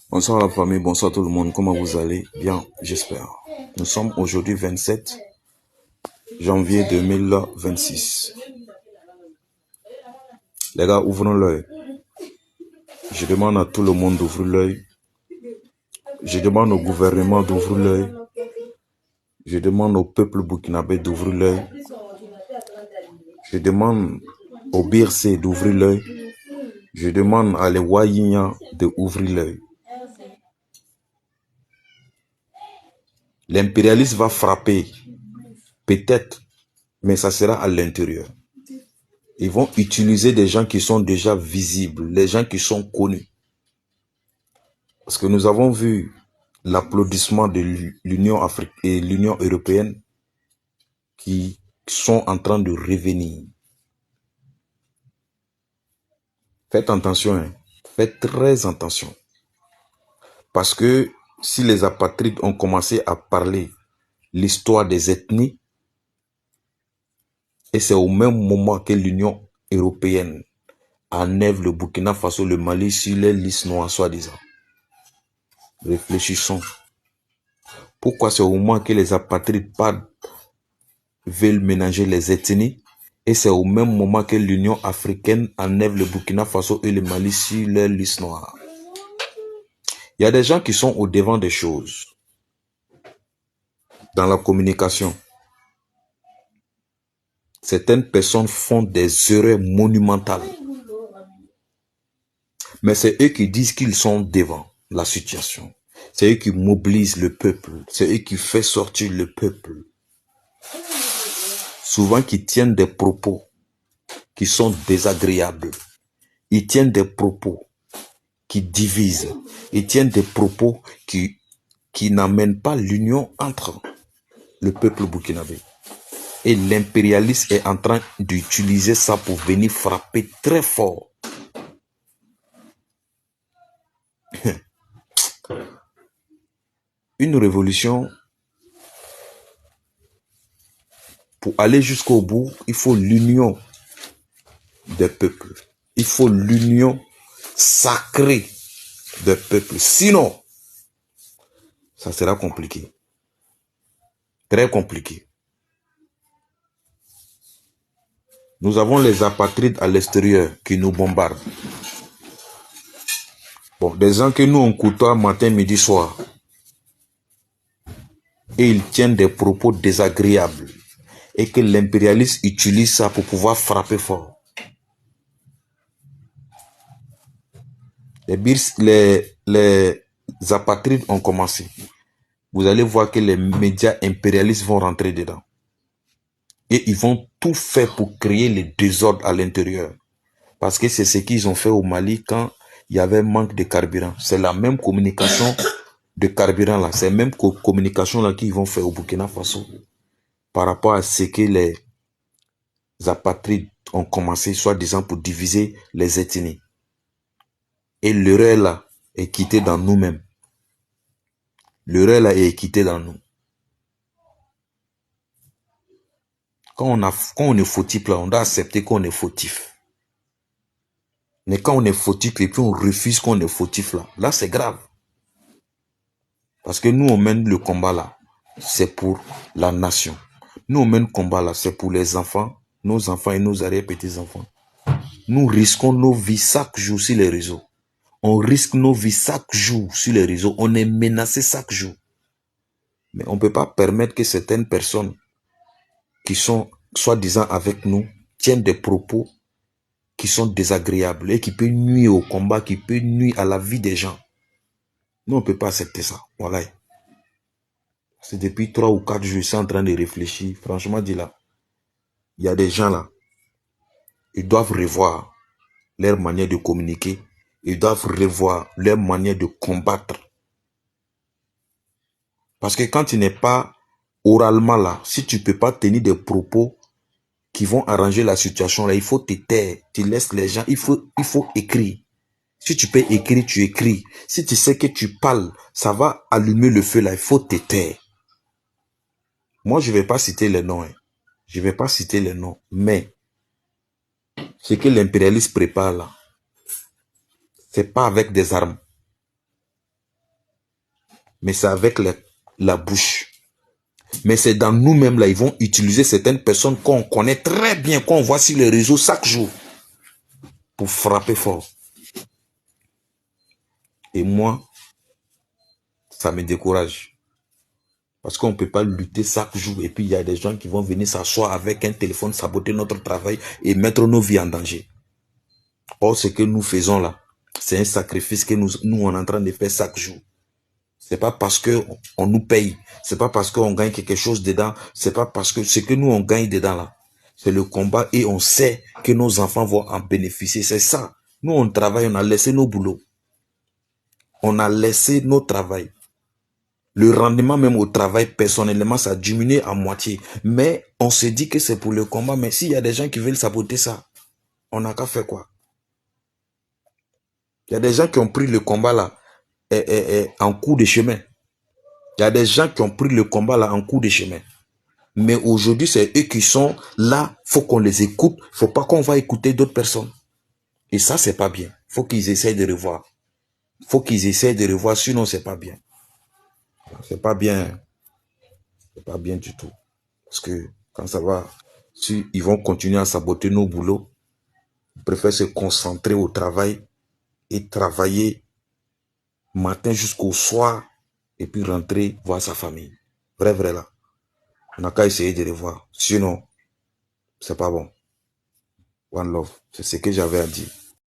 Bonsoir la famille, bonsoir tout le monde, comment vous allez? Bien, j'espère. Nous sommes aujourd'hui 27 janvier 2026. Les gars, ouvrons l'œil. Je demande à tout le monde d'ouvrir l'œil. Je demande au gouvernement d'ouvrir l'œil. Je demande au peuple burkinabé d'ouvrir l'œil. Je demande au BRC d'ouvrir l'œil. Je demande à les Wayignan d'ouvrir l'œil. L'impérialisme va frapper, peut-être, mais ça sera à l'intérieur. Ils vont utiliser des gens qui sont déjà visibles, les gens qui sont connus. Parce que nous avons vu l'applaudissement de l'Union africaine et l'Union européenne qui sont en train de revenir. Faites attention, hein. Faites très attention. Parce que si les apatrides ont commencé à parler l'histoire des ethnies, et c'est au même moment que l'Union européenne enlève le Burkina Faso, le Mali sur les listes noires, soi-disant. Réfléchissons. Pourquoi c'est au moment que les apatrides veulent ménager les ethnies et c'est au même moment que l'Union africaine enlève le Burkina Faso et le Mali sur leur liste noire. Il y a des gens qui sont au devant des choses. Dans la communication, certaines personnes font des erreurs monumentales. Mais c'est eux qui disent qu'ils sont devant la situation. C'est eux qui mobilisent le peuple. C'est eux qui font sortir le peuple. Souvent qui tiennent des propos qui sont désagréables. Ils tiennent des propos qui divisent. Ils tiennent des propos qui n'amènent pas l'union entre le peuple burkinabé. Et l'impérialisme est en train d'utiliser ça pour venir frapper très fort. Une révolution, pour aller jusqu'au bout, il faut l'union des peuples. Il faut l'union sacrée des peuples. Sinon, ça sera compliqué. Très compliqué. Nous avons les apatrides à l'extérieur qui nous bombardent. Bon, des gens que nous on côtoie matin, midi, soir. Et ils tiennent des propos désagréables. Et que l'impérialiste utilise ça pour pouvoir frapper fort. Les apatrides ont commencé. Vous allez voir que les médias impérialistes vont rentrer dedans. Et ils vont tout faire pour créer le désordre à l'intérieur. Parce que c'est ce qu'ils ont fait au Mali quand il y avait manque de carburant. C'est la même communication de carburant là. C'est la même communication là qu'ils vont faire au Burkina Faso. Par rapport à ce que les apatrides ont commencé, soi-disant, pour diviser les ethnies. Et l'erreur là est quittée dans nous-mêmes. L'erreur là est quittée dans nous. Quand on est fautif là, on doit accepter qu'on est fautif. Mais quand on est fautif et puis on refuse qu'on est fautif là c'est grave. Parce que nous on mène le combat là, c'est pour la nation. Nous on mène le combat là, c'est pour les enfants, nos enfants et nos arrière-petits-enfants. Nous risquons nos vies chaque jour sur les réseaux. On risque nos vies chaque jour sur les réseaux. On est menacé chaque jour. Mais on ne peut pas permettre que certaines personnes qui sont soi-disant avec nous tiennent des propos qui sont désagréables et qui peuvent nuire au combat, qui peuvent nuire à la vie des gens. Nous, on ne peut pas accepter ça. Voilà. C'est depuis 3 ou 4 jours, je suis en train de réfléchir. Franchement, dit là, il y a des gens là, ils doivent revoir leur manière de communiquer. Ils doivent revoir leur manière de combattre. Parce que quand tu n'es pas oralement là, si tu ne peux pas tenir des propos qui vont arranger la situation là, il faut te taire. Tu laisses les gens, il faut écrire. Si tu peux écrire, tu écris. Si tu sais que tu parles, ça va allumer le feu là, il faut te taire. Moi, je ne vais pas citer les noms. Je ne vais pas citer les noms. Mais ce que l'impérialiste prépare là, ce n'est pas avec des armes. mais c'est avec la bouche. Mais c'est dans nous-mêmes, là, ils vont utiliser certaines personnes qu'on connaît très bien, qu'on voit sur les réseaux chaque jour, pour frapper fort. Et moi, ça me décourage. Parce qu'on ne peut pas lutter chaque jour. Et puis, il y a des gens qui vont venir s'asseoir avec un téléphone, saboter notre travail et mettre nos vies en danger. Or, ce que nous faisons là, c'est un sacrifice que nous, on est en train de faire chaque jour. C'est pas parce que on nous paye. C'est pas parce qu'on gagne quelque chose dedans. C'est pas parce que ce que nous, on gagne dedans là, c'est le combat et on sait que nos enfants vont en bénéficier. C'est ça. Nous, on travaille, on a laissé nos boulots. On a laissé nos travails. Le rendement même au travail, personnellement, ça a diminué à moitié. Mais on se dit que c'est pour le combat. Mais s'il y a des gens qui veulent saboter ça, on n'a qu'à faire quoi? Il y a des gens qui ont pris le combat là en cours de chemin. Il y a des gens qui ont pris le combat là en cours de chemin. Mais aujourd'hui, c'est eux qui sont là. Faut qu'on les écoute. Faut pas qu'on va écouter d'autres personnes. Et ça, c'est pas bien. Faut qu'ils essayent de revoir. Faut qu'ils essayent de revoir, sinon c'est pas bien. C'est pas bien. C'est pas bien du tout. Parce que quand ça va, si ils vont continuer à saboter nos boulots, ils préfèrent se concentrer au travail et travailler matin jusqu'au soir et puis rentrer voir sa famille. Vrai là. On n'a qu'à essayer de revoir. Sinon, c'est pas bon. One love. C'est ce que j'avais à dire.